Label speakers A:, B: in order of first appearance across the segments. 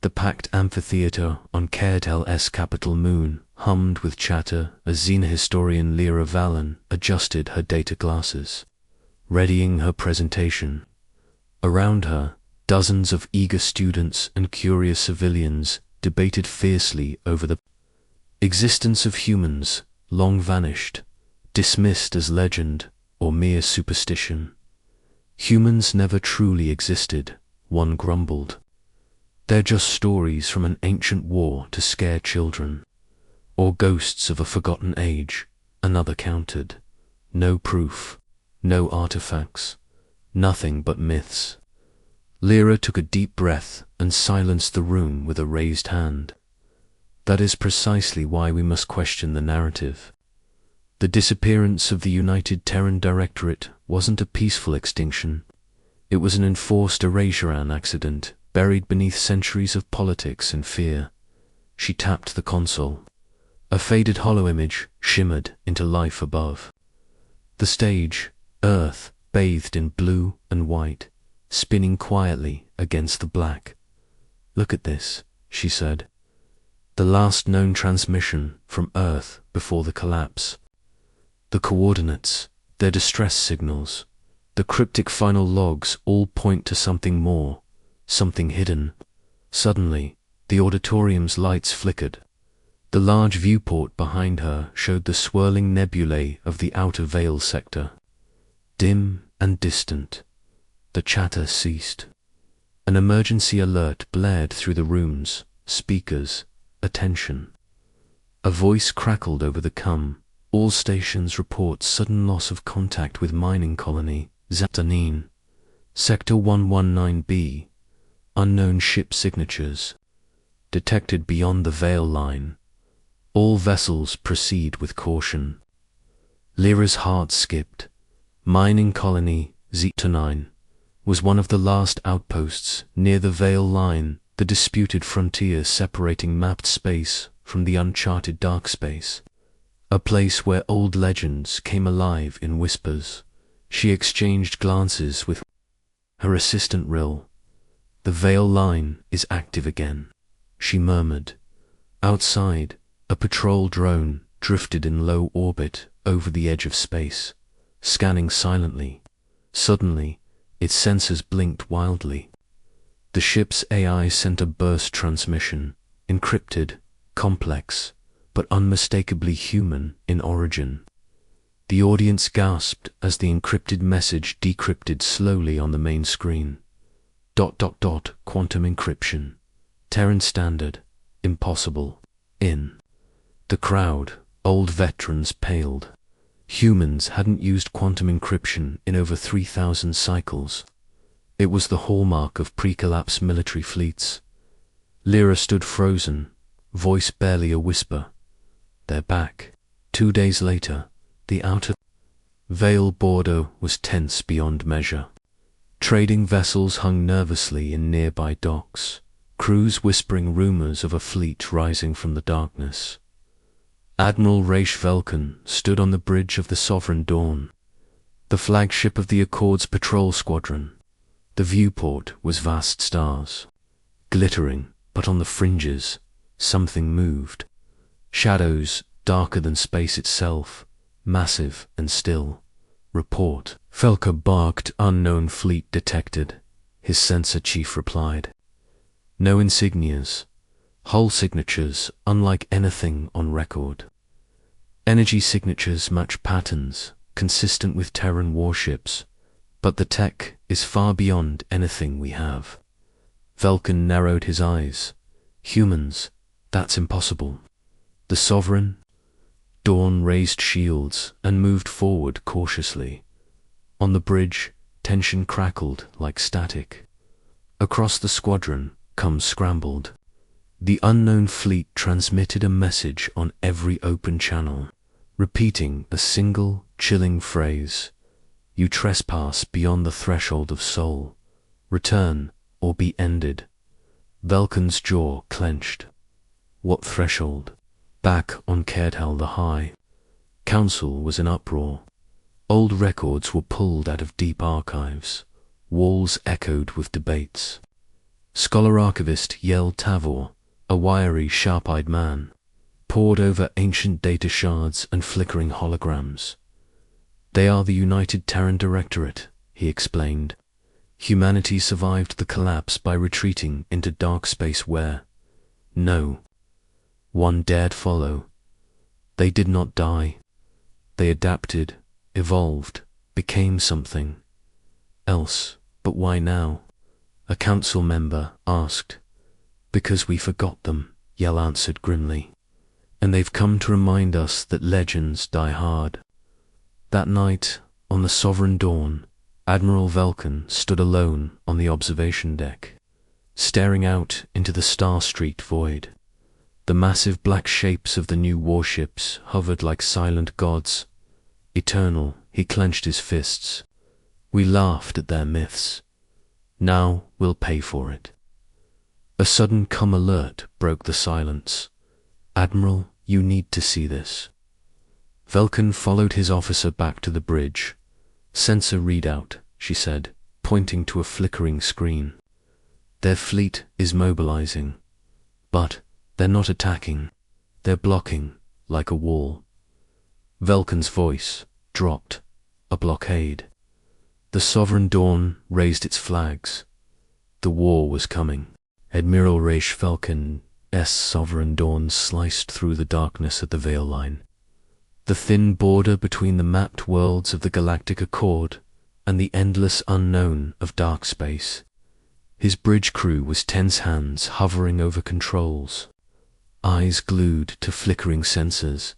A: The packed amphitheater on Caertel's capital moon hummed with chatter as Xena historian Lyra Vallon adjusted her data glasses, readying her presentation. Around her, dozens of eager students and curious civilians debated fiercely over the existence of humans long vanished, dismissed as legend or mere superstition. Humans never truly existed, one grumbled. They're just stories from an ancient war to scare children, or ghosts of a forgotten age, another countered. No proof, no artifacts, nothing but myths. Lyra took a deep breath and silenced the room with a raised hand. That is precisely why we must question the narrative. The disappearance of the United Terran Directorate wasn't a peaceful extinction. It was an enforced erasure accident, buried beneath centuries of politics and fear. She tapped the console. A faded holoimage shimmered into life above. The stage, Earth, bathed in blue and white, spinning quietly against the black. "Look at this," she said. "The last known transmission from Earth before the collapse. The coordinates, their distress signals, the cryptic final logs all point to something more, something hidden." Suddenly, the auditorium's lights flickered. The large viewport behind her showed the swirling nebulae of the outer veil sector. Dim and distant, the chatter ceased. An emergency alert blared through the room's speakers. "Attention." A voice crackled over the comm. "All stations report sudden loss of contact with mining colony, Zatanin. Sector 119B. Unknown ship signatures. Detected beyond the veil line. All vessels proceed with caution." Lyra's heart skipped. Mining colony Zeta-9 was one of the last outposts near the veil line, the disputed frontier separating mapped space from the uncharted dark space. A place where old legends came alive in whispers. She exchanged glances with her assistant Rill. "The veil line is active again," she murmured. Outside, a patrol drone drifted in low orbit over the edge of space, scanning silently. Suddenly, its sensors blinked wildly. The ship's AI sent a burst transmission, encrypted, complex, but unmistakably human in origin. The audience gasped as the encrypted message decrypted slowly on the main screen. ... Quantum encryption. Terran standard. Impossible. In. The crowd, old veterans, paled. Humans hadn't used quantum encryption in over 3,000 cycles. It was the hallmark of pre-collapse military fleets. Lyra stood frozen, voice barely a whisper. They're back. 2 days later, the outer veil border was tense beyond measure. Trading vessels hung nervously in nearby docks, crews whispering rumors of a fleet rising from the darkness. Admiral Raish Velkan stood on the bridge of the Sovereign Dawn, the flagship of the Accords patrol squadron. The viewport was vast stars, glittering, but on the fringes, something moved. Shadows darker than space itself, massive and still. "Report." Felker barked. "Unknown fleet detected," his sensor chief replied. No insignias, hull signatures unlike anything on record. Energy signatures match patterns, consistent with Terran warships, but the tech is far beyond anything we have. Velkan narrowed his eyes. "Humans, that's impossible." The Sovereign? Dawn raised shields and moved forward cautiously. On the bridge, tension crackled like static. Across the squadron, comms scrambled. The unknown fleet transmitted a message on every open channel, repeating a single, chilling phrase: "You trespass beyond the threshold of soul. Return or be ended." Velkan's jaw clenched. What threshold? Back on Caertel the High, Council was in uproar. Old records were pulled out of deep archives. Walls echoed with debates. Scholar Archivist Yel Tavor, a wiry, sharp-eyed man, pored over ancient data shards and flickering holograms. They are the United Terran Directorate, he explained. Humanity survived the collapse by retreating into dark space where no one dared follow. They did not die. They adapted, evolved, became something else. But why now? A council member asked. Because we forgot them, Yel answered grimly. And they've come to remind us that legends die hard. That night, on the Sovereign Dawn, Admiral Velkin stood alone on the observation deck, staring out into the star-streaked void. The massive black shapes of the new warships hovered like silent gods. Eternal, he clenched his fists. We laughed at their myths. Now we'll pay for it. A sudden come alert broke the silence. Admiral, you need to see this. Velkin followed his officer back to the bridge. Sensor readout, she said, pointing to a flickering screen. Their fleet is mobilizing. But they're not attacking. They're blocking, like a wall. Velkin's voice dropped. A blockade. The Sovereign Dawn raised its flags. The war was coming. Admiral Raish Velkin's Sovereign Dawn sliced through the darkness at the veil line. The thin border between the mapped worlds of the Galactic Accord and the endless unknown of dark space. His bridge crew was tense hands hovering over controls, eyes glued to flickering sensors.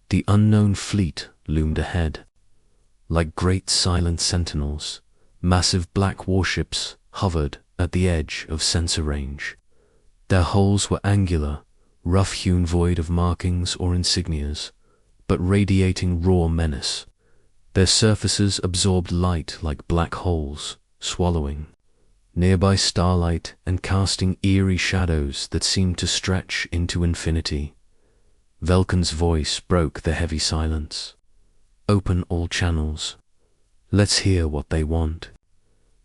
A: The unknown fleet loomed ahead. Like great silent sentinels, massive black warships hovered at the edge of sensor range. Their hulls were angular, rough-hewn void of markings or insignias, but radiating raw menace. Their surfaces absorbed light like black holes, swallowing nearby starlight and casting eerie shadows that seemed to stretch into infinity. Velkin's voice broke the heavy silence. Open all channels. Let's hear what they want.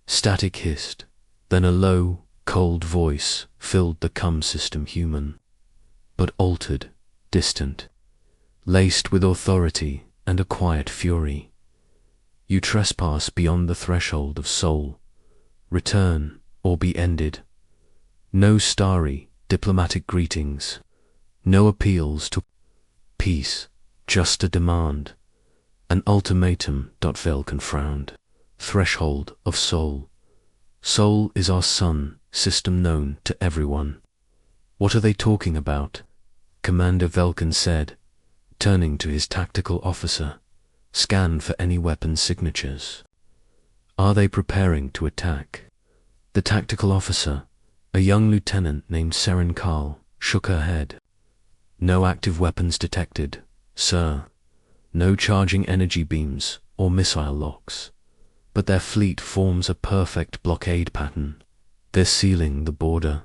A: Static hissed, then a low, cold voice filled the comm system, human, but altered, distant, laced with authority and a quiet fury. You trespass beyond the threshold of soul. Return or be ended. No starry, diplomatic greetings. No appeals to peace, just a demand. An ultimatum. Velkin frowned. Threshold of soul. Soul is our sun, system known to everyone. What are they talking about? Commander Velkin said, turning to his tactical officer. Scan for any weapon signatures. Are they preparing to attack? The tactical officer, a young lieutenant named Seren Karl, shook her head. No active weapons detected, sir. No charging energy beams or missile locks. But their fleet forms a perfect blockade pattern. They're sealing the border.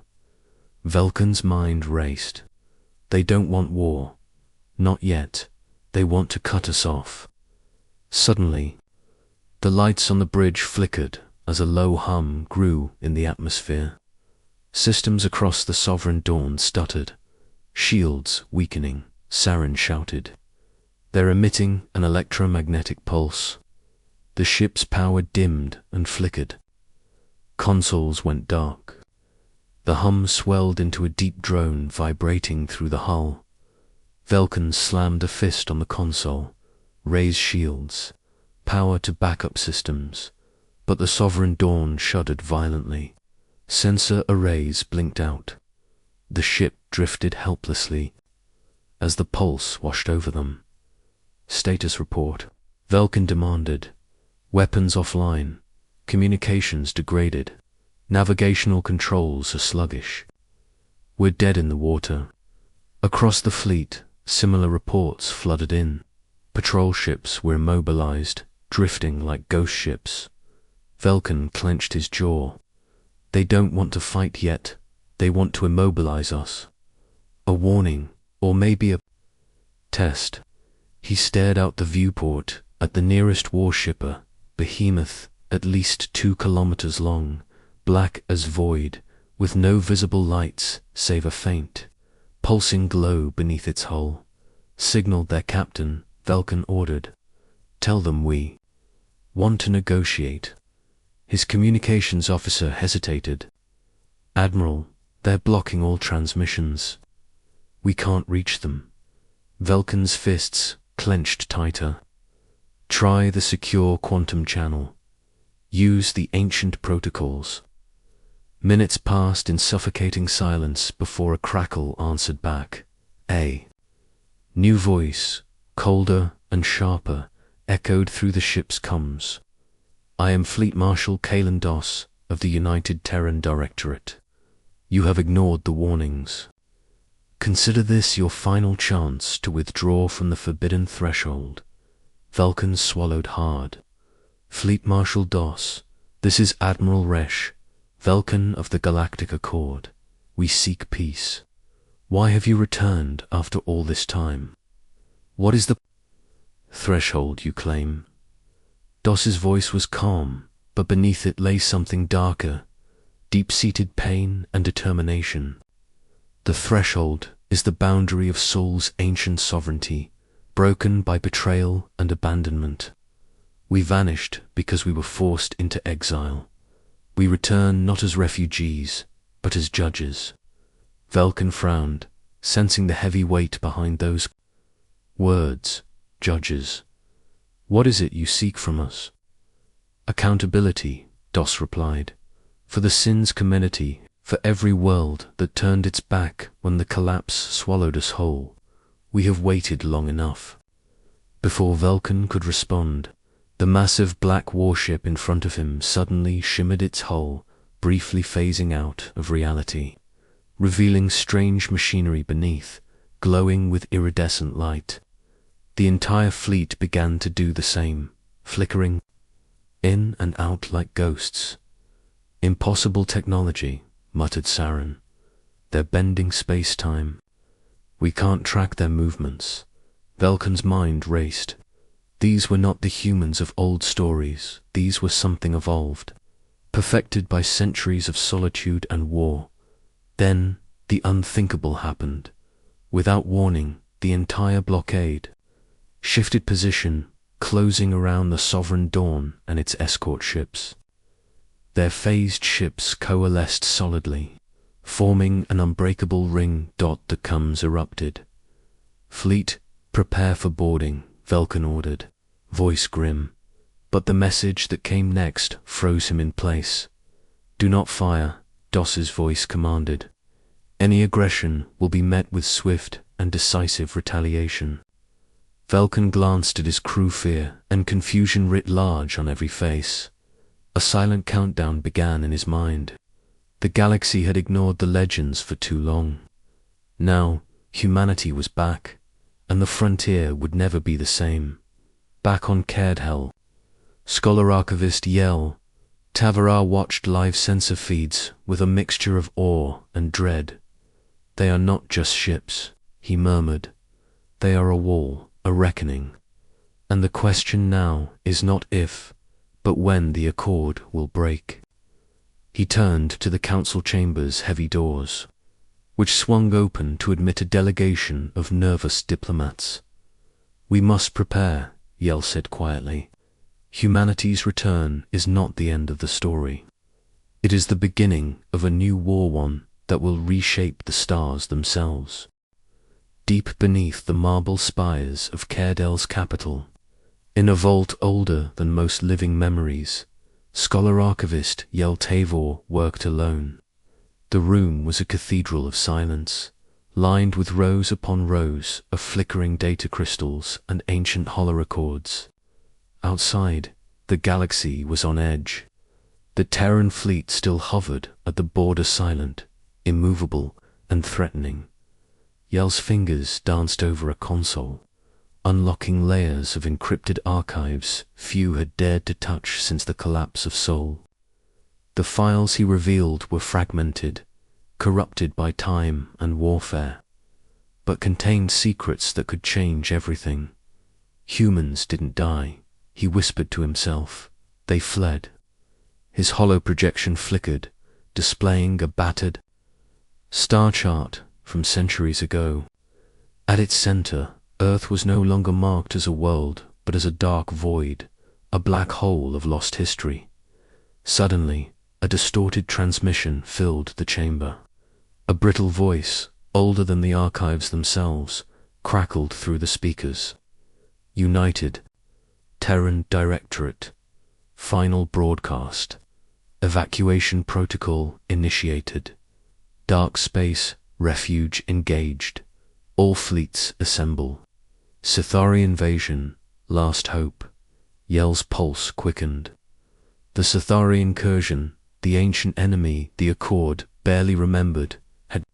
A: Velkin's mind raced. They don't want war. Not yet. They want to cut us off. Suddenly, the lights on the bridge flickered as a low hum grew in the atmosphere. Systems across the Sovereign Dawn stuttered. Shields weakening, Saren shouted. They're emitting an electromagnetic pulse. The ship's power dimmed and flickered. Consoles went dark. The hum swelled into a deep drone vibrating through the hull. Velkin slammed a fist on the console. Raise shields. Power to backup systems. But the Sovereign Dawn shuddered violently. Sensor arrays blinked out. The ship drifted helplessly as the pulse washed over them. Status report. Velkin demanded. Weapons offline. Communications degraded. Navigational controls are sluggish. We're dead in the water. Across the fleet, similar reports flooded in. Patrol ships were immobilized, drifting like ghost ships. Velkin clenched his jaw. They don't want to fight yet. They want to immobilize us. A warning, or maybe a test. He stared out the viewport at the nearest warshipper, behemoth, at least 2 kilometers long, black as void, with no visible lights save a faint, pulsing glow beneath its hull, signaled their captain. Vulcan ordered, "Tell them we want to negotiate." His communications officer hesitated. "Admiral, they're blocking all transmissions. We can't reach them." Vulcan's fists clenched tighter. "Try the secure quantum channel. Use the ancient protocols." Minutes passed in suffocating silence before a crackle answered back. A new voice, colder and sharper, echoed through the ship's comms. "I am Fleet Marshal Kalen Doss of the United Terran Directorate. You have ignored the warnings. Consider this your final chance to withdraw from the forbidden threshold." Vulcan swallowed hard. "Fleet Marshal Doss, this is Admiral Resh, Vulcan of the Galactic Accord. We seek peace. Why have you returned after all this time? What is the threshold you claim?" Doss's voice was calm, but beneath it lay something darker, deep-seated pain and determination. "The threshold is the boundary of Soul's ancient sovereignty, broken by betrayal and abandonment. We vanished because we were forced into exile. We return not as refugees, but as judges." Vulcan frowned, sensing the heavy weight behind those words. "Judges. What is it you seek from us?" "Accountability," Doss replied, "for the sins community, for every world that turned its back when the collapse swallowed us whole. We have waited long enough." Before Vulcan could respond, the massive black warship in front of him suddenly shimmered its hull, briefly phasing out of reality, revealing strange machinery beneath, glowing with iridescent light. The entire fleet began to do the same, flickering in and out like ghosts. "Impossible technology," muttered Saren. "They're bending space-time. We can't track their movements." Vulcan's mind raced. These were not the humans of old stories. These were something evolved, perfected by centuries of solitude and war. Then the unthinkable happened. Without warning, the entire blockade shifted position, closing around the Sovereign Dawn and its escort ships. Their phased ships coalesced solidly, forming an unbreakable ring. The comms erupted. "Fleet, prepare for boarding," Vulcan ordered, voice grim. But the message that came next froze him in place. "Do not fire," Doss's voice commanded. "Any aggression will be met with swift and decisive retaliation." Vulcan glanced at his crew, fear and confusion writ large on every face. A silent countdown began in his mind. The galaxy had ignored the legends for too long. Now, humanity was back, and the frontier would never be the same. Back on Caird-Hell, Scholar Archivist Yell, Tavarar watched live sensor feeds with a mixture of awe and dread. "They are not just ships," he murmured. "They are a wall, a reckoning. And the question now is not if, but when the accord will break." He turned to the council chamber's heavy doors, which swung open to admit a delegation of nervous diplomats. "We must prepare," Yell said quietly. "Humanity's return is not the end of the story. It is the beginning of a new war, one that will reshape the stars themselves." Deep beneath the marble spires of Cairdel's capital, in a vault older than most living memories, Scholar Archivist Yell Tavor worked alone. The room was a cathedral of silence, lined with rows upon rows of flickering data crystals and ancient holorecords. Outside, the galaxy was on edge. The Terran fleet still hovered at the border, silent, immovable, and threatening. Yell's fingers danced over a console, unlocking layers of encrypted archives few had dared to touch since the collapse of Sol. The files he revealed were fragmented, corrupted by time and warfare, but contained secrets that could change everything. Humans didn't die, he whispered to himself. They fled. His hollow projection flickered, displaying a battered star chart from centuries ago. At its center, Earth was no longer marked as a world, but as a dark void, a black hole of lost history. Suddenly, a distorted transmission filled the chamber. A brittle voice, older than the archives themselves, crackled through the speakers. United, Terran Directorate, final broadcast. Evacuation protocol initiated. Dark space refuge engaged. All fleets assemble. Sithari invasion, last hope. Yell's pulse quickened. The Sithari incursion, the ancient enemy the Accord barely remembered, had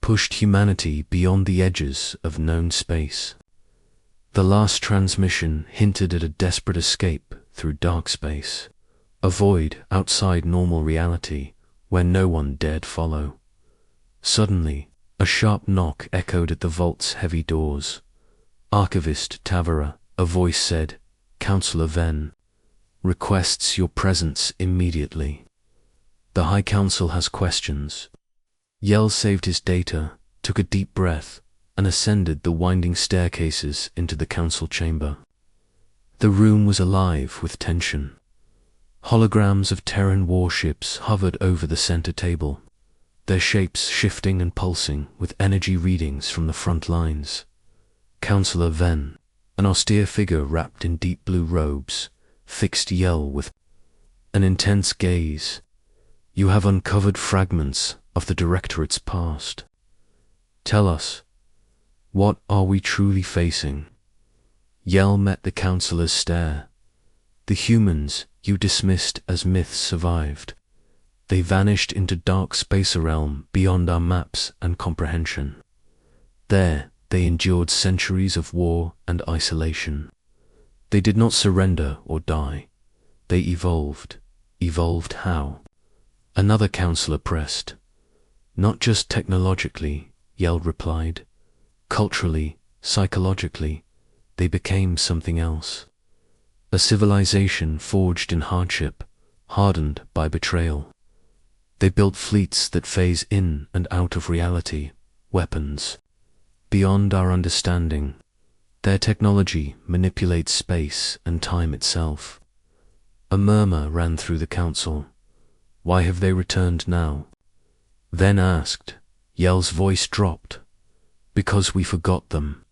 A: pushed humanity beyond the edges of known space. The last transmission hinted at a desperate escape through dark space, a void outside normal reality where no one dared follow. Suddenly, a sharp knock echoed at the vault's heavy doors. Archivist Tavera, a voice said, "Counselor Venn requests your presence immediately. The High Council has questions." Yell saved his data, took a deep breath, and ascended the winding staircases into the council chamber. The room was alive with tension. Holograms of Terran warships hovered over the center table, their shapes shifting and pulsing with energy readings from the front lines. Counselor Venn, an austere figure wrapped in deep blue robes, fixed Yell with an intense gaze. "You have uncovered fragments of the Directorate's past. Tell us, what are we truly facing?" Yell met the Counselor's stare. "The humans you dismissed as myths survived. They vanished into dark space realm beyond our maps and comprehension. There, they endured centuries of war and isolation. They did not surrender or die. They evolved. Evolved how?" Another counselor pressed. "Not just technologically," Yell replied. "Culturally, psychologically, they became something else. A civilization forged in hardship, hardened by betrayal. They built fleets that phase in and out of reality, weapons beyond our understanding. Their technology manipulates space and time itself." A murmur ran through the council. Why have they returned now? Then asked. Yell's voice dropped. "Because we forgot them.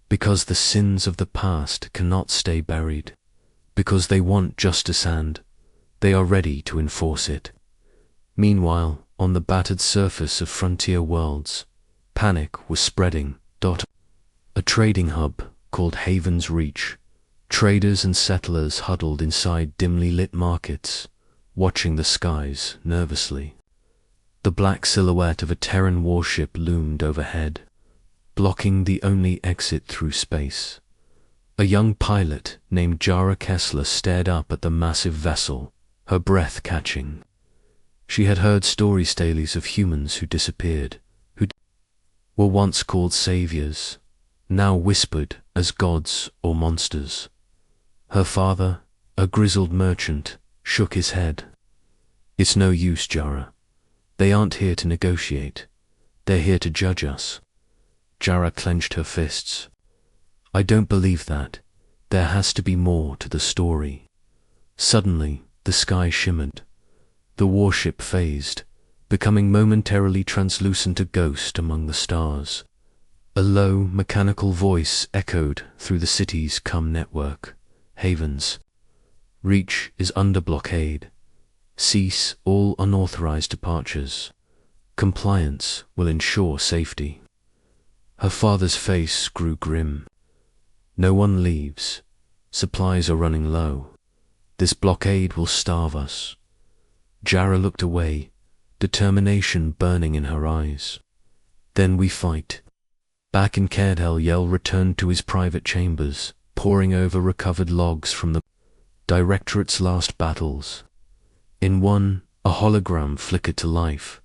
A: Because the sins of the past cannot stay buried. Because they want justice and they are ready to enforce it." Meanwhile, on the battered surface of frontier worlds, panic was spreading. A trading hub called Haven's Reach. Traders and settlers huddled inside dimly lit markets, watching the skies nervously. The black silhouette of a Terran warship loomed overhead, blocking the only exit through space. A young pilot named Jara Kessler stared up at the massive vessel, her breath catching. She had heard stories of humans who disappeared, who were once called saviors, now whispered as gods or monsters. Her father, a grizzled merchant, shook his head. "It's no use, Jara. They aren't here to negotiate. They're here to judge us." Jara clenched her fists. "I don't believe that. There has to be more to the story." Suddenly, the sky shimmered. The warship phased, becoming momentarily translucent, a ghost among the stars. A low, mechanical voice echoed through the city's network. "Havens Reach is under blockade. Cease all unauthorized departures. Compliance will ensure safety." Her father's face grew grim. "No one leaves. Supplies are running low. This blockade will starve us." Jara looked away, determination burning in her eyes. "Then we fight." Back in Caerdel, Yell returned to his private chambers, poring over recovered logs from the Directorate's last battles. In one, a hologram flickered to life.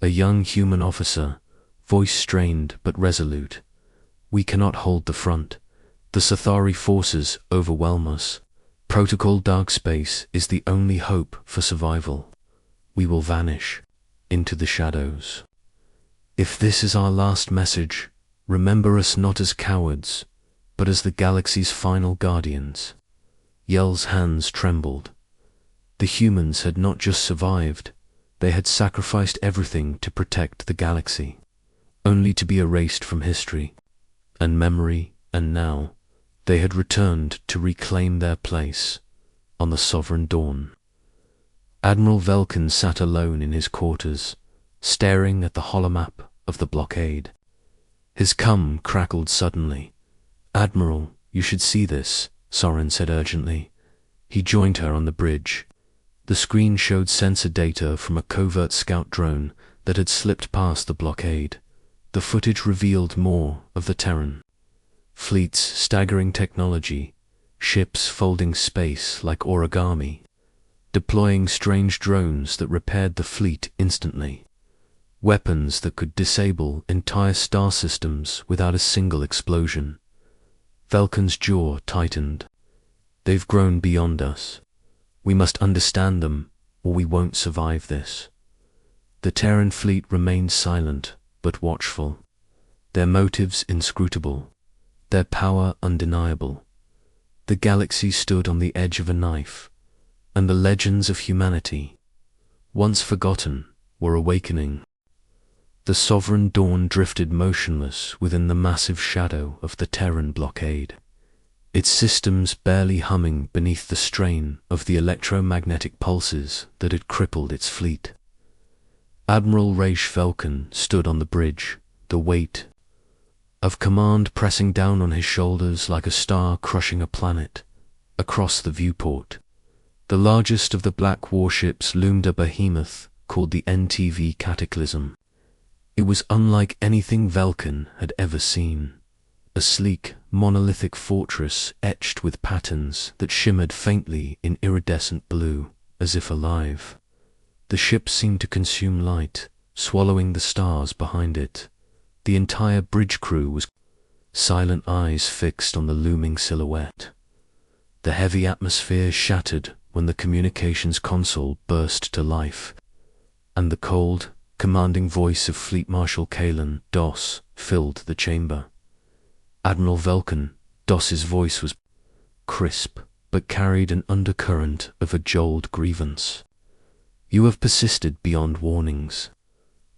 A: A young human officer, voice strained but resolute. "We cannot hold the front. The Sithari forces overwhelm us. Protocol dark space is the only hope for survival." we will vanish into the shadows. If this is our last message, remember us not as cowards, but as the galaxy's final guardians. Yell's hands trembled. The humans had not just survived, they had sacrificed everything to protect the galaxy, only to be erased from history and memory, and now they had returned to reclaim their place on the Sovereign Dawn. Admiral Velkin sat alone in his quarters, staring at the holomap of the blockade. His cum crackled suddenly. "Admiral, you should see this," Soren said urgently. He joined her on the bridge. The screen showed sensor data from a covert scout drone that had slipped past the blockade. The footage revealed more of the Terran. Fleets staggering technology, ships folding space like origami, deploying strange drones that repaired the fleet instantly, weapons that could disable entire star systems without a single explosion. Velkin's jaw tightened. "They've grown beyond us. We must understand them, or we won't survive this." The Terran fleet remained silent, but watchful. Their motives inscrutable, their power undeniable. The galaxy stood on the edge of a knife, and the legends of humanity, once forgotten, were awakening. The Sovereign Dawn drifted motionless within the massive shadow of the Terran blockade, its systems barely humming beneath the strain of the electromagnetic pulses that had crippled its fleet. Admiral Raish Velkin stood on the bridge, the weight of command pressing down on his shoulders like a star crushing a planet. Across the viewport, the largest of the black warships loomed a behemoth called the NTV Cataclysm. It was unlike anything Velkin had ever seen. A sleek, monolithic fortress etched with patterns that shimmered faintly in iridescent blue, as if alive. The ship seemed to consume light, swallowing the stars behind it. The entire bridge crew was silent, eyes fixed on the looming silhouette. The heavy atmosphere shattered when the communications console burst to life, and the cold, commanding voice of Fleet Marshal Kalen Doss filled the chamber. Admiral Velkin, Doss's voice was crisp, but carried an undercurrent of a dulled grievance. "You have persisted beyond warnings.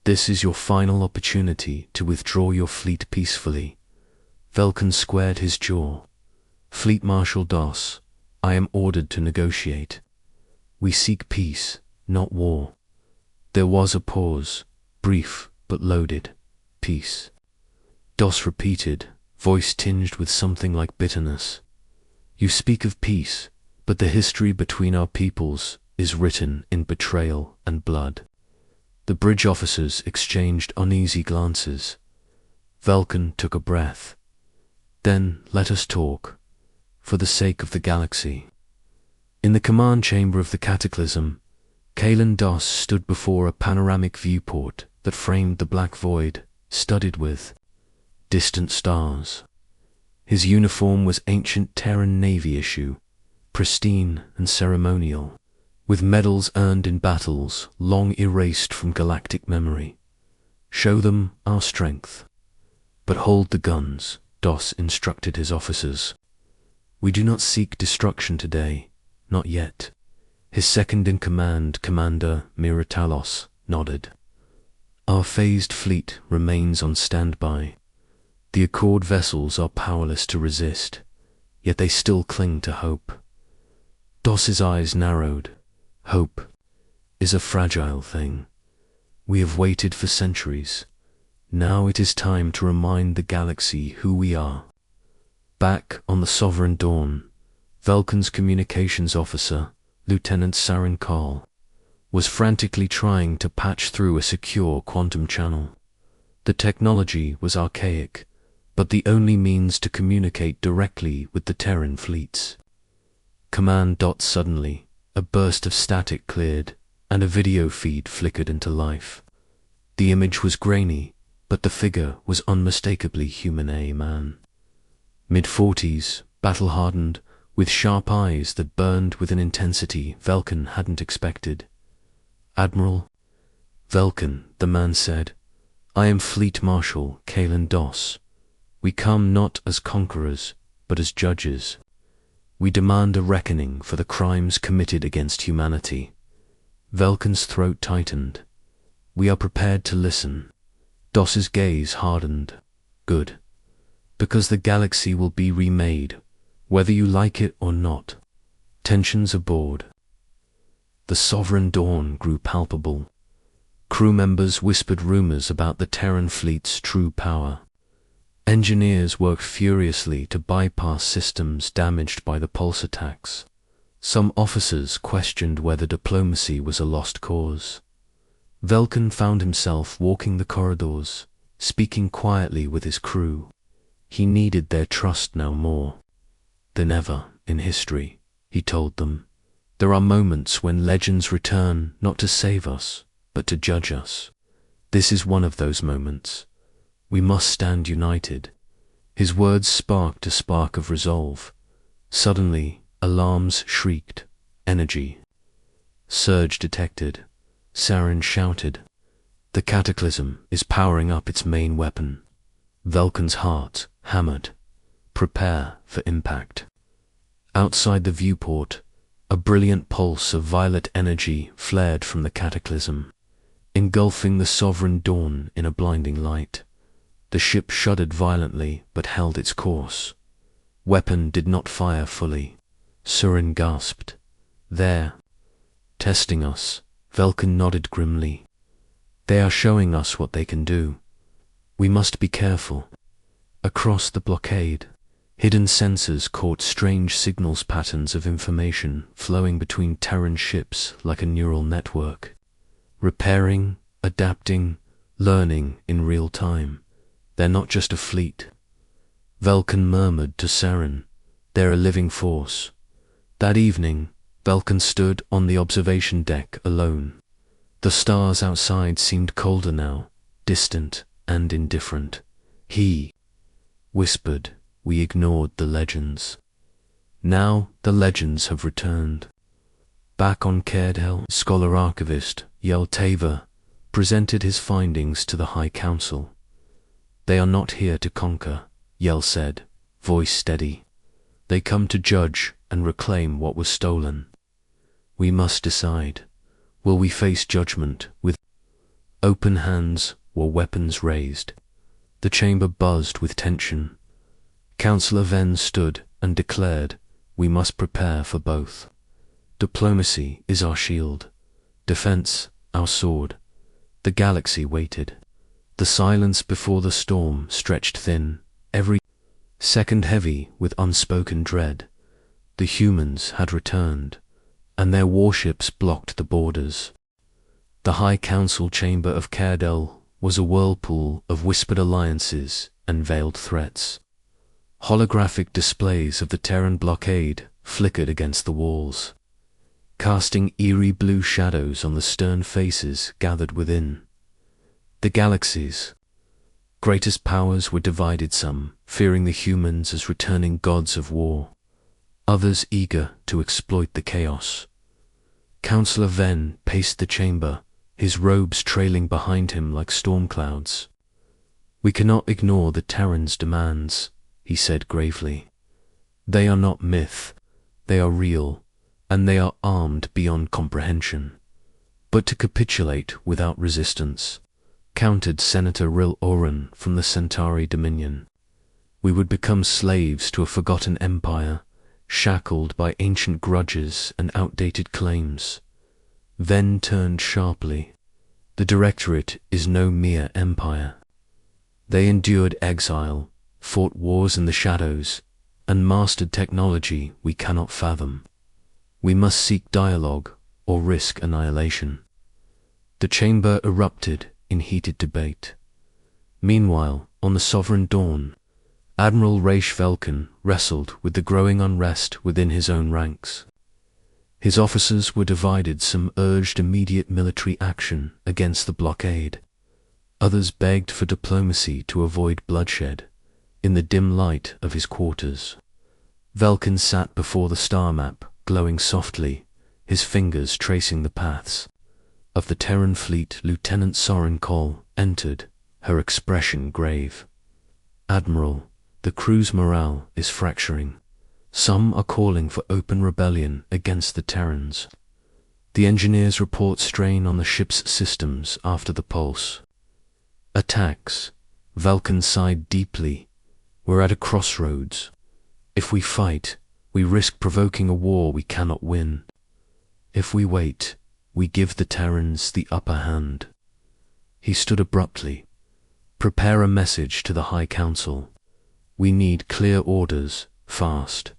A: This is your final opportunity to withdraw your fleet peacefully." Velkin squared his jaw. "Fleet Marshal Doss, I am ordered to negotiate. We seek peace, not war." There was a pause, brief but loaded. "Peace." Doss repeated, voice tinged with something like bitterness. "You speak of peace, but the history between our peoples is written in betrayal and blood." The bridge officers exchanged uneasy glances. Velkin took a breath. "Then let us talk, for the sake of the galaxy." In the command chamber of the Cataclysm, Kalen Doss stood before a panoramic viewport that framed the black void, studded with distant stars. His uniform was ancient Terran Navy issue, pristine and ceremonial, with medals earned in battles long erased from galactic memory. "Show them our strength. But hold the guns," Doss instructed his officers. "We do not seek destruction today, not yet." His second-in-command, Commander Miratalos, nodded. "Our phased fleet remains on standby. The Accord vessels are powerless to resist, yet they still cling to hope." Doss's eyes narrowed. "Hope is a fragile thing. We have waited for centuries. Now it is time to remind the galaxy who we are." Back on the Sovereign Dawn, Velkin's communications officer, Lieutenant Sarin Karl, was frantically trying to patch through a secure quantum channel. The technology was archaic, but the only means to communicate directly with the Terran fleets. Command. Suddenly, a burst of static cleared, and a video feed flickered into life. The image was grainy, but the figure was unmistakably human. A man. Mid-40s, battle-hardened, with sharp eyes that burned with an intensity Velkin hadn't expected. Admiral Velkin, the man said, I am Fleet Marshal Kalen Doss. We come not as conquerors, but as judges. We demand a reckoning for the crimes committed against humanity. Velkin's throat tightened. We are prepared to listen. Doss's gaze hardened. Good. Because the galaxy will be remade, whether you like it or not. Tensions aboard. The Sovereign Dawn grew palpable. Crew members whispered rumors about the Terran fleet's true power. Engineers worked furiously to bypass systems damaged by the pulse attacks. Some officers questioned whether diplomacy was a lost cause. Velkin found himself walking the corridors, speaking quietly with his crew. He needed their trust now more than ever in history, he told them. There are moments when legends return not to save us, but to judge us. This is one of those moments. We must stand united. His words sparked a spark of resolve. Suddenly, alarms shrieked. Energy. Surge detected. Saren shouted. The Cataclysm is powering up its main weapon. Velkin's heart hammered. Prepare for impact. Outside the viewport, a brilliant pulse of violet energy flared from the Cataclysm, engulfing the Sovereign Dawn in a blinding light. The ship shuddered violently but held its course. Weapon did not fire fully. Surin gasped. There. Testing us. Velkin nodded grimly. They are showing us what they can do. We must be careful. Across the blockade, hidden sensors caught strange signals patterns of information flowing between Terran ships like a neural network. Repairing, adapting, learning in real time. They're not just a fleet. Velkin murmured to Saren, they're a living force. That evening, Velkin stood on the observation deck alone. The stars outside seemed colder now, distant and indifferent. He whispered, we ignored the legends. Now the legends have returned. Back on Caerdhel, Scholar Archivist Yel Taver presented his findings to the High Council. They are not here to conquer, Yel said, voice steady. They come to judge and reclaim what was stolen. We must decide. Will we face judgment with open hands or weapons raised? The chamber buzzed with tension. Councillor Venn stood and declared, we must prepare for both. Diplomacy is our shield. Defense, our sword. The galaxy waited. The silence before the storm stretched thin, every second heavy with unspoken dread. The humans had returned, and their warships blocked the borders. The High Council chamber of Caerdhel was a whirlpool of whispered alliances and veiled threats. Holographic displays of the Terran blockade flickered against the walls, casting eerie blue shadows on the stern faces gathered within. The galaxy's greatest powers were divided, some fearing the humans as returning gods of war, others eager to exploit the chaos. Councillor Venn paced the chamber, his robes trailing behind him like storm clouds. We cannot ignore the Terran's demands, he said gravely. They are not myth, they are real, and they are armed beyond comprehension. But to capitulate without resistance, countered Senator Ril Oren from the Centauri Dominion. We would become slaves to a forgotten empire, shackled by ancient grudges and outdated claims. Venn turned sharply. The Directorate is no mere empire. They endured exile, fought wars in the shadows, and mastered technology we cannot fathom. We must seek dialogue or risk annihilation. The chamber erupted in heated debate. Meanwhile, on the Sovereign Dawn, Admiral Raish Velkin wrestled with the growing unrest within his own ranks. His officers were divided. Some urged immediate military action against the blockade. Others begged for diplomacy to avoid bloodshed. In the dim light of his quarters, Velkin sat before the star map, glowing softly, his fingers tracing the paths. of the Terran fleet, Lieutenant Soren Cole, entered, her expression grave. "Admiral, the crew's morale is fracturing. Some are calling for open rebellion against the Terrans. The engineers report strain on the ship's systems after the pulse. Attacks." Vulcan sighed deeply. "We're at a crossroads. If we fight, we risk provoking a war we cannot win. If we wait, we give the Terrans the upper hand." He stood abruptly. "Prepare a message to the High Council. We need clear orders, fast."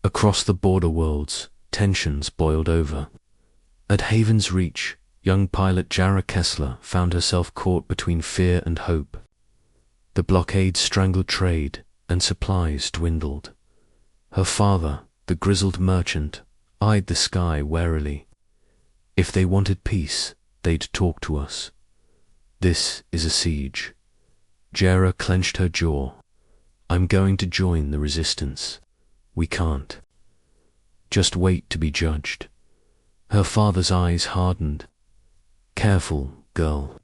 A: Across the border worlds, tensions boiled over. At Haven's Reach, young pilot Jara Kessler found herself caught between fear and hope. The blockade strangled trade, and supplies dwindled. Her father, the grizzled merchant, eyed the sky warily. If they wanted peace, they'd talk to us. This is a siege. Jara clenched her jaw. "I'm going to join the resistance. We can't. Just wait to be judged." Her father's eyes hardened. "Careful, girl.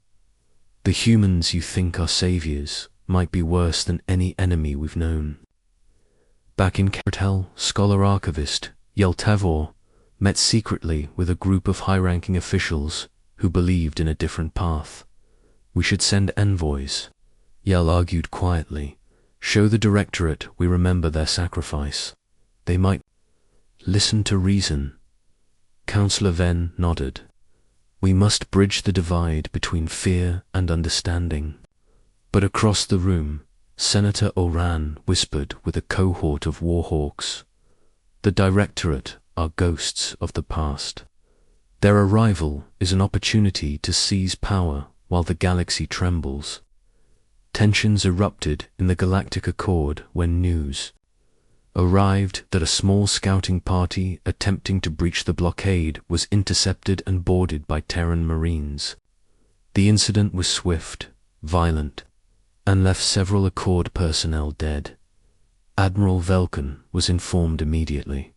A: The humans you think are saviors might be worse than any enemy we've known." Back in Cartel, Scholar Archivist Yeltavor met secretly with a group of high-ranking officials who believed in a different path. "We should send envoys," Yel argued quietly. "Show the Directorate we remember their sacrifice. They might listen to reason." Councillor Venn nodded. "We must bridge the divide between fear and understanding." But across the room, Senator Oran whispered with a cohort of warhawks. "The Directorate are ghosts of the past. Their arrival is an opportunity to seize power while the galaxy trembles." Tensions erupted in the Galactic Accord when news arrived that a small scouting party attempting to breach the blockade was intercepted and boarded by Terran Marines. The incident was swift, violent, and left several Accord personnel dead. Admiral Vulcan was informed immediately.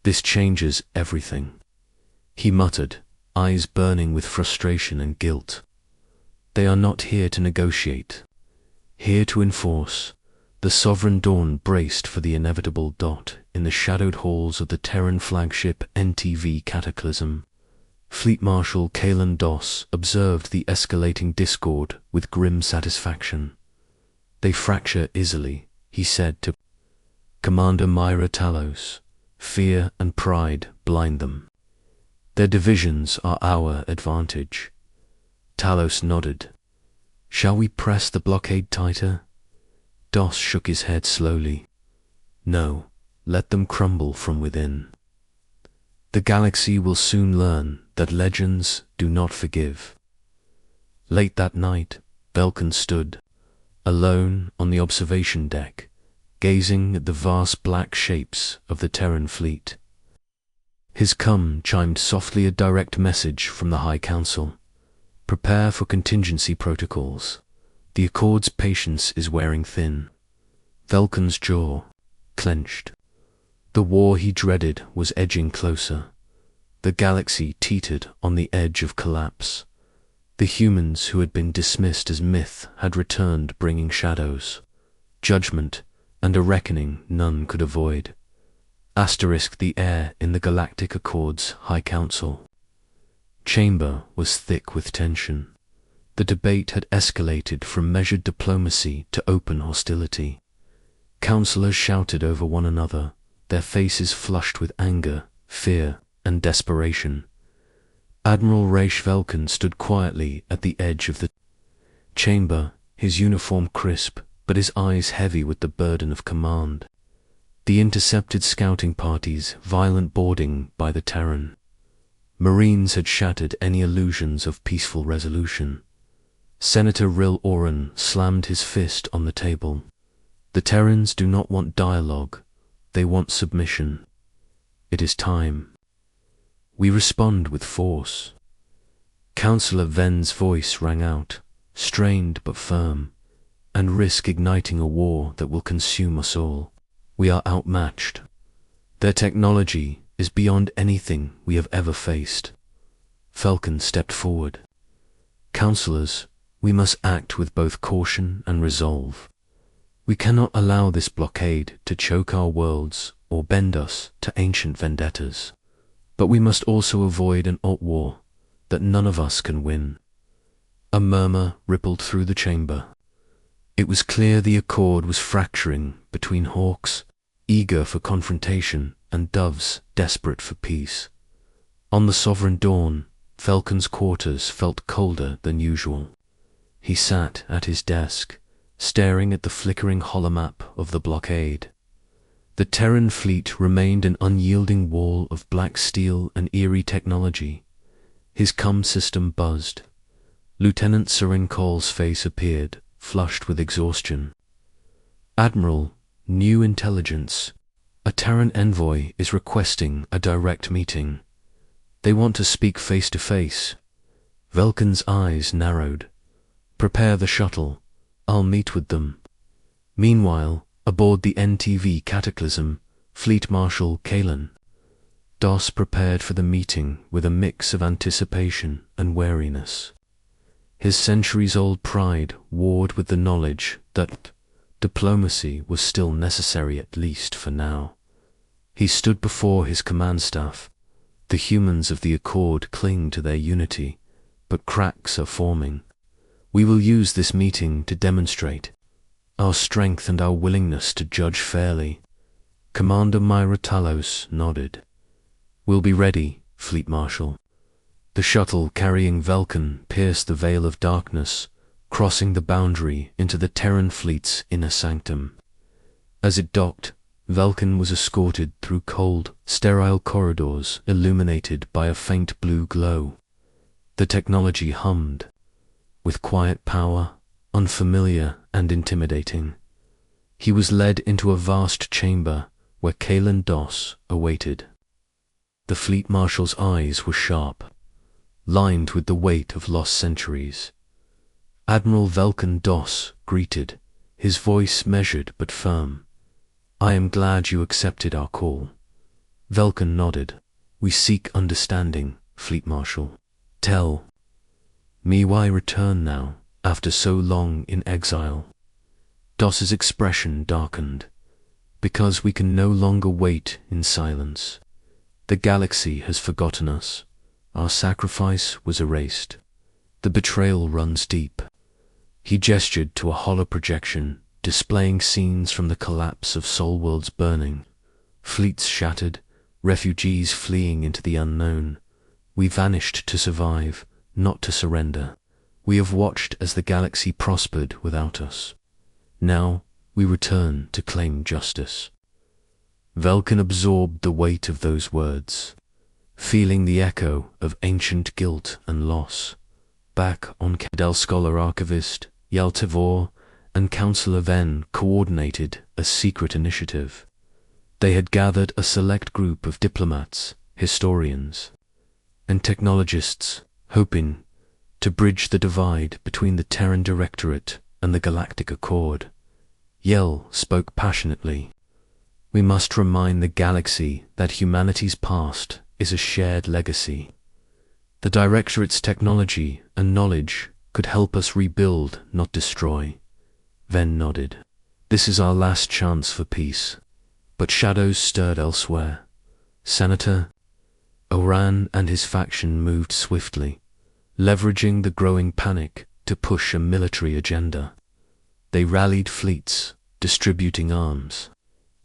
A: "This changes everything," he muttered, eyes burning with frustration and guilt. "They are not here to negotiate. Here to enforce." The Sovereign Dawn braced for the inevitable dot in the shadowed halls of the Terran flagship NTV Cataclysm. Fleet Marshal Kalen Doss observed the escalating discord with grim satisfaction. "They fracture easily," he said to Commander Myra Talos. "Fear and pride blind them. Their divisions are our advantage." Talos nodded. "Shall we press the blockade tighter?" Doss shook his head slowly. "No, let them crumble from within. The galaxy will soon learn that legends do not forgive." Late that night, Vulcan stood, alone on the observation deck, gazing at the vast black shapes of the Terran fleet. His cum chimed softly a direct message from the High Council. "Prepare for contingency protocols. The Accord's patience is wearing thin." Vulcan's jaw clenched. The war he dreaded was edging closer. The galaxy teetered on the edge of collapse. The humans who had been dismissed as myth had returned bringing shadows, judgment, and a reckoning none could avoid. Asterisk the air in the Galactic Accord's High Council chamber was thick with tension. The debate had escalated from measured diplomacy to open hostility. Councillors shouted over one another, their faces flushed with anger, fear, and desperation. Admiral Raish Vulcan stood quietly at the edge of the chamber, his uniform crisp, but his eyes heavy with the burden of command. The intercepted scouting party's violent boarding by the Terran Marines had shattered any illusions of peaceful resolution. Senator Ril Oren slammed his fist on the table. "The Terrans do not want dialogue, they want submission. It is time. We respond with force." Councillor Venn's voice rang out, strained but firm, "and risk igniting a war that will consume us all. We are outmatched. Their technology is beyond anything we have ever faced. Falcon stepped forward. Counselors, we must act with both caution and resolve. We cannot allow this blockade to choke our worlds or bend us to ancient vendettas. But we must also avoid an war that none of us can win. A murmur rippled through the chamber. It was clear the accord was fracturing between hawks, eager for confrontation, and doves desperate for peace. On the Sovereign Dawn, Falcon's quarters felt colder than usual. He sat at his desk, staring at the flickering holomap of the blockade. The Terran fleet remained an unyielding wall of black steel and eerie technology. His comm system buzzed. Lieutenant Serenkol's face appeared, flushed with exhaustion. Admiral, new intelligence. A Terran envoy is requesting a direct meeting. They want to speak face to face. Velkan's eyes narrowed. Prepare the shuttle. I'll meet with them. Meanwhile, aboard the NTV Cataclysm, Fleet Marshal Kalen. Doss prepared for the meeting with a mix of anticipation and wariness. His centuries-old pride warred with the knowledge that diplomacy was still necessary, at least for now. He stood before his command staff. The humans of the Accord cling to their unity, but cracks are forming. We will use this meeting to demonstrate our strength and our willingness to judge fairly. Commander Myra Talos nodded. We'll be ready, Fleet Marshal. The shuttle carrying Velkan pierced the veil of darkness, crossing the boundary into the Terran fleet's inner sanctum. As it docked, Velkan was escorted through cold, sterile corridors illuminated by a faint blue glow. The technology hummed, with quiet power, unfamiliar and intimidating. He was led into a vast chamber where Kalen Doss awaited. The Fleet Marshal's eyes were sharp, lined with the weight of lost centuries. Admiral Velkan Doss greeted, his voice measured but firm. I am glad you accepted our call. Velkan nodded. We seek understanding, Fleet Marshal. Tell me why return now, after so long in exile. Doss's expression darkened. Because we can no longer wait in silence. The galaxy has forgotten us. Our sacrifice was erased. The betrayal runs deep. He gestured to a hollow projection, displaying scenes from the collapse of Sol worlds burning. Fleets shattered, refugees fleeing into the unknown. We vanished to survive, not to surrender. We have watched as the galaxy prospered without us. Now we return to claim justice. Velkan absorbed the weight of those words, feeling the echo of ancient guilt and loss. Back on Kedal, Scholar Archivist Yaltavor and Counselor Ven coordinated a secret initiative. They had gathered a select group of diplomats, historians, and technologists, hoping to bridge the divide between the Terran Directorate and the Galactic Accord. Yell spoke passionately. We must remind the galaxy that humanity's past is a shared legacy. The Directorate's technology and knowledge could help us rebuild, not destroy. Ven nodded. This is our last chance for peace. But shadows stirred elsewhere. Senator Oran and his faction moved swiftly, leveraging the growing panic to push a military agenda. They rallied fleets, distributing arms,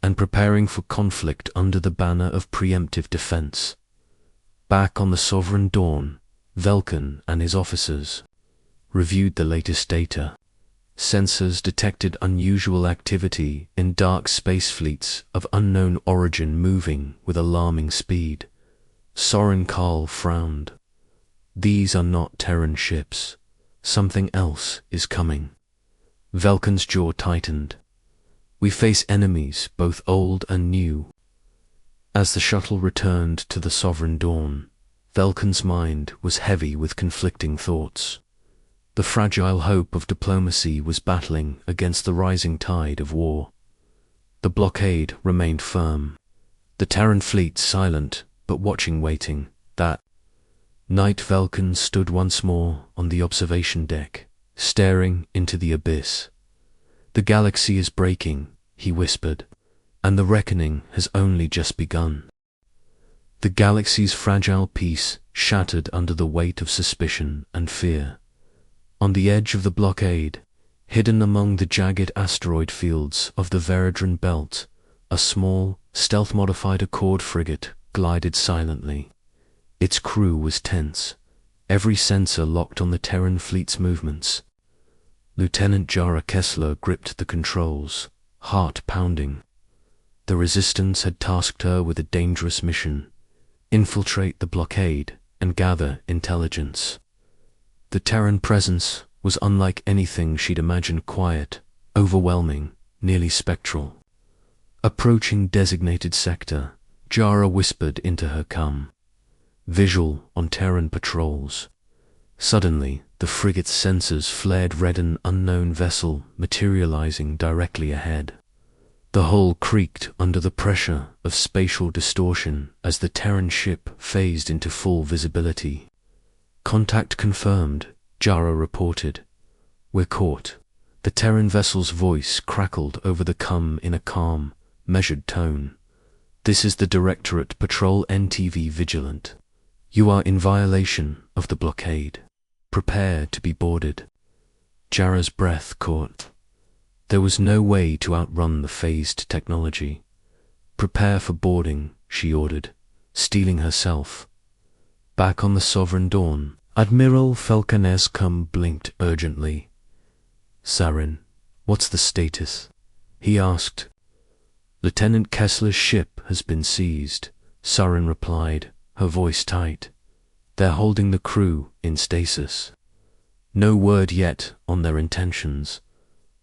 A: and preparing for conflict under the banner of preemptive defense. Back on the Sovereign Dawn, Velkan and his officers reviewed the latest data. Sensors detected unusual activity in dark space fleets of unknown origin moving with alarming speed. Soren Karl frowned. These are not Terran ships. Something else is coming. Velkan's jaw tightened. We face enemies, both old and new. As the shuttle returned to the Sovereign Dawn, Velkan's mind was heavy with conflicting thoughts. The fragile hope of diplomacy was battling against the rising tide of war. The blockade remained firm. The Terran fleet silent, but watching, waiting. That Knight Vulcan stood once more on the observation deck, staring into the abyss. "The galaxy is breaking," he whispered, "and the reckoning has only just begun." The galaxy's fragile peace shattered under the weight of suspicion and fear. On the edge of the blockade, hidden among the jagged asteroid fields of the Veridran Belt, a small, stealth-modified Accord frigate glided silently. Its crew was tense, every sensor locked on the Terran fleet's movements. Lieutenant Jara Kessler gripped the controls, heart pounding. The Resistance had tasked her with a dangerous mission: infiltrate the blockade and gather intelligence. The Terran presence was unlike anything she'd imagined: quiet, overwhelming, nearly spectral. Approaching designated sector, Jara whispered into her com. Visual on Terran patrols. Suddenly, the frigate's sensors flared red: an unknown vessel materializing directly ahead. The hull creaked under the pressure of spatial distortion as the Terran ship phased into full visibility. "Contact confirmed," Jara reported. "We're caught." The Terran vessel's voice crackled over the com in a calm, measured tone. "This is the Directorate Patrol NTV Vigilant. You are in violation of the blockade. Prepare to be boarded." Jara's breath caught. There was no way to outrun the phased technology. "Prepare for boarding," she ordered, steeling herself. Back on the Sovereign Dawn, Admiral Falconer's com blinked urgently. "Sarin, what's the status?" he asked. "Lieutenant Kessler's ship has been seized," Sarin replied, her voice tight. "They're holding the crew in stasis. No word yet on their intentions."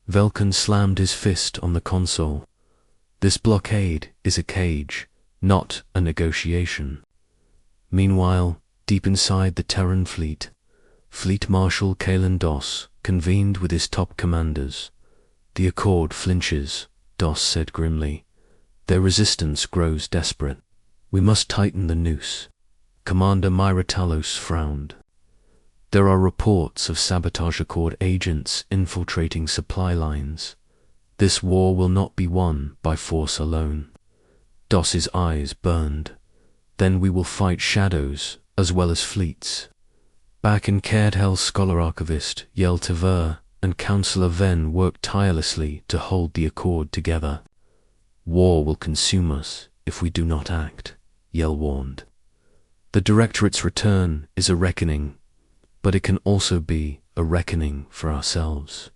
A: Vulcan slammed his fist on the console. "This blockade is a cage, not a negotiation." Meanwhile, deep inside the Terran fleet, Fleet Marshal Kalen Doss convened with his top commanders. "The Accord flinches," Doss said grimly. "Their resistance grows desperate. We must tighten the noose." Commander Myra Talos frowned. "There are reports of sabotage Accord agents infiltrating supply lines. This war will not be won by force alone." Doss's eyes burned. "Then we will fight shadows as well as fleets." Back in Caird, Scholar Archivist Yel Tever and Counselor Ven worked tirelessly to hold the Accord together. "War will consume us if we do not act," Yel warned. "The Directorate's return is a reckoning, but it can also be a reckoning for ourselves."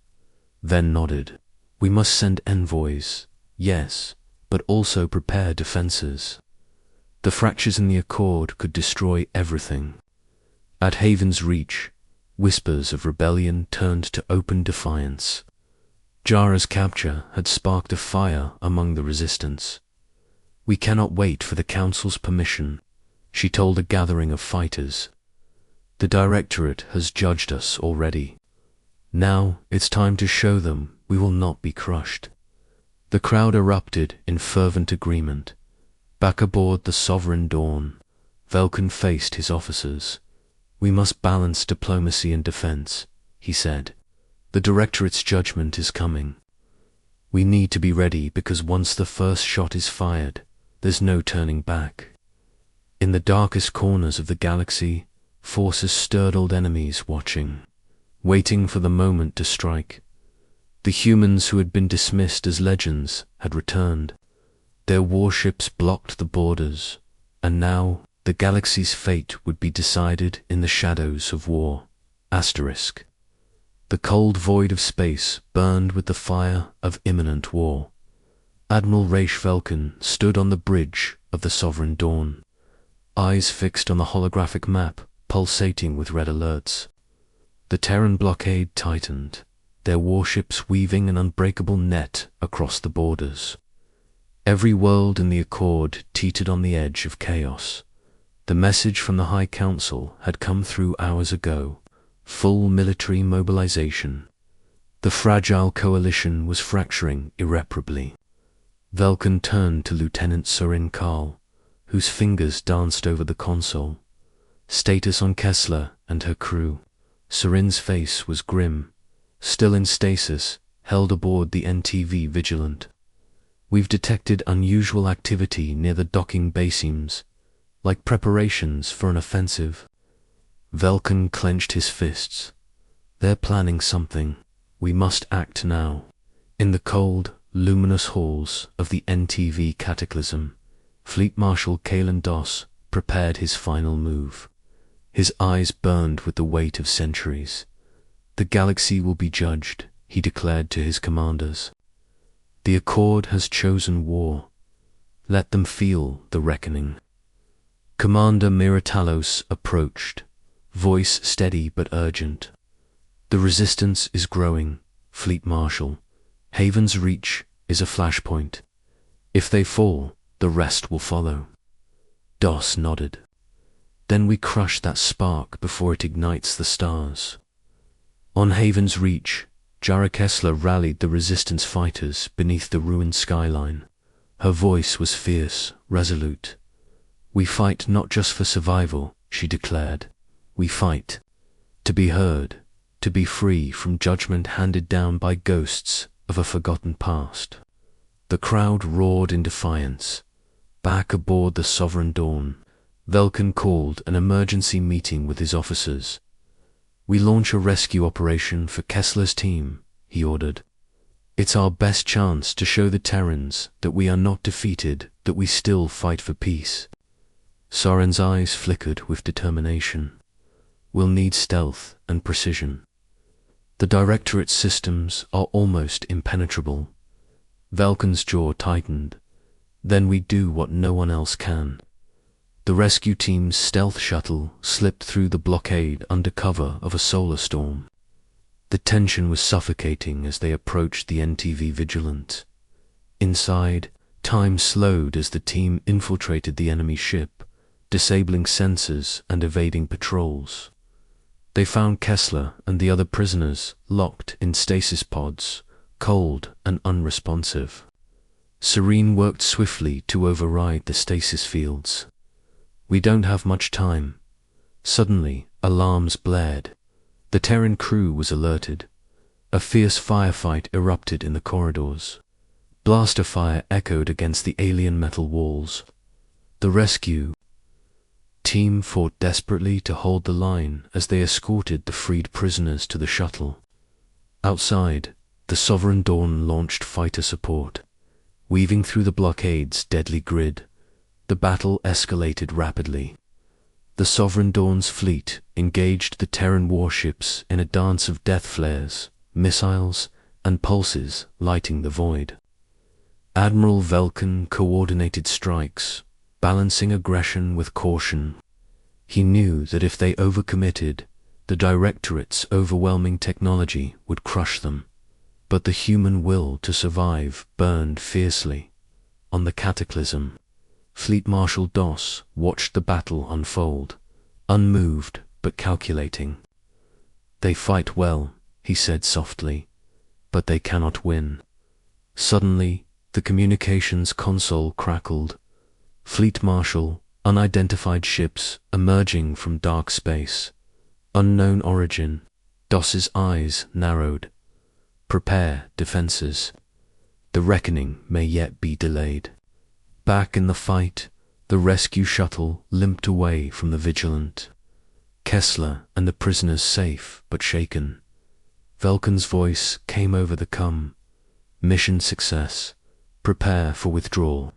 A: Ven nodded. "We must send envoys, yes, but also prepare defenses. The fractures in the Accord could destroy everything." At Haven's Reach, whispers of rebellion turned to open defiance. Jara's capture had sparked a fire among the Resistance. "We cannot wait for the Council's permission," she told a gathering of fighters. "The Directorate has judged us already. Now it's time to show them we will not be crushed." The crowd erupted in fervent agreement. Back aboard the Sovereign Dawn, Vulcan faced his officers. "We must balance diplomacy and defense," he said. "The Directorate's judgment is coming. We need to be ready because once the first shot is fired, there's no turning back." In the darkest corners of the galaxy, forces stirred: old enemies watching, waiting for the moment to strike. The humans who had been dismissed as legends had returned. Their warships blocked the borders, and now the galaxy's fate would be decided in the shadows of war. Asterisk. The cold void of space burned with the fire of imminent war. Admiral Raish Vulcan stood on the bridge of the Sovereign Dawn, eyes fixed on the holographic map pulsating with red alerts. The Terran blockade tightened, their warships weaving an unbreakable net across the borders. Every world in the Accord teetered on the edge of chaos. The message from the High Council had come through hours ago: full military mobilization. The fragile coalition was fracturing irreparably. Vulcan turned to Lieutenant Sorin Karl, whose fingers danced over the console. Status on Kessler and her crew. Serin's face was grim. Still in stasis, held aboard the NTV Vigilant. We've detected unusual activity near the docking bayseams, like preparations for an offensive. Velkan clenched his fists. They're planning something. We must act now. In the cold, luminous halls of the NTV Cataclysm, Fleet Marshal Kalen Doss prepared his final move. His eyes burned with the weight of centuries. The galaxy will be judged, he declared to his commanders. The Accord has chosen war. Let them feel the reckoning. Commander Miratalos approached, voice steady but urgent. The resistance is growing, Fleet Marshal. Haven's Reach is a flashpoint. If they fall, the rest will follow. Doss nodded. Then we crush that spark before it ignites the stars. On Haven's Reach, Jara Kessler rallied the resistance fighters beneath the ruined skyline. Her voice was fierce, resolute. We fight not just for survival, she declared. We fight to be heard, to be free from judgment handed down by ghosts of a forgotten past. The crowd roared in defiance. Back aboard the Sovereign Dawn, Velkan called an emergency meeting with his officers. We launch a rescue operation for Kessler's team, he ordered. It's our best chance to show the Terrans that we are not defeated, that we still fight for peace. Soren's eyes flickered with determination. We'll need stealth and precision. The Directorate's systems are almost impenetrable. Velkan's jaw tightened. Then we do what no one else can. The rescue team's stealth shuttle slipped through the blockade under cover of a solar storm. The tension was suffocating as they approached the NTV Vigilant. Inside, time slowed as the team infiltrated the enemy ship, disabling sensors and evading patrols. They found Kessler and the other prisoners locked in stasis pods, cold and unresponsive. Serin worked swiftly to override the stasis fields. We don't have much time. Suddenly, alarms blared. The Terran crew was alerted. A fierce firefight erupted in the corridors. Blaster fire echoed against the alien metal walls. The rescue team fought desperately to hold the line as they escorted the freed prisoners to the shuttle. Outside, the Sovereign Dawn launched fighter support. Weaving through the blockade's deadly grid, the battle escalated rapidly. The Sovereign Dawn's fleet engaged the Terran warships in a dance of death flares, missiles, and pulses lighting the void. Admiral Velkan coordinated strikes, balancing aggression with caution. He knew that if they overcommitted, the Directorate's overwhelming technology would crush them. But the human will to survive burned fiercely. On the Cataclysm, Fleet Marshal Doss watched the battle unfold, unmoved but calculating. They fight well, he said softly, but they cannot win. Suddenly, the communications console crackled. Fleet Marshal, unidentified ships emerging from dark space. Unknown origin. Doss's eyes narrowed. Prepare defenses. The reckoning may yet be delayed. Back in the fight, the rescue shuttle limped away from the Vigilant. Kessler and the prisoners safe but shaken. Velkan's voice came over the comm. Mission success. Prepare for withdrawal.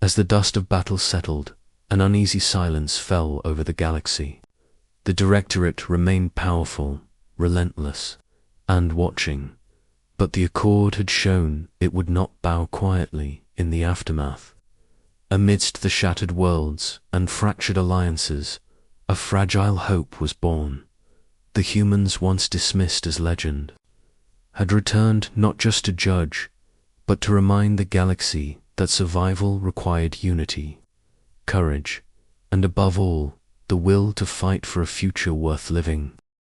A: As the dust of battle settled, an uneasy silence fell over the galaxy. The Directorate remained powerful, relentless, and watching. But the Accord had shown it would not bow quietly in the aftermath. Amidst the shattered worlds and fractured alliances, a fragile hope was born. The humans once dismissed as legend had returned not just to judge, but to remind the galaxy that survival required unity, courage, and above all, the will to fight for a future worth living.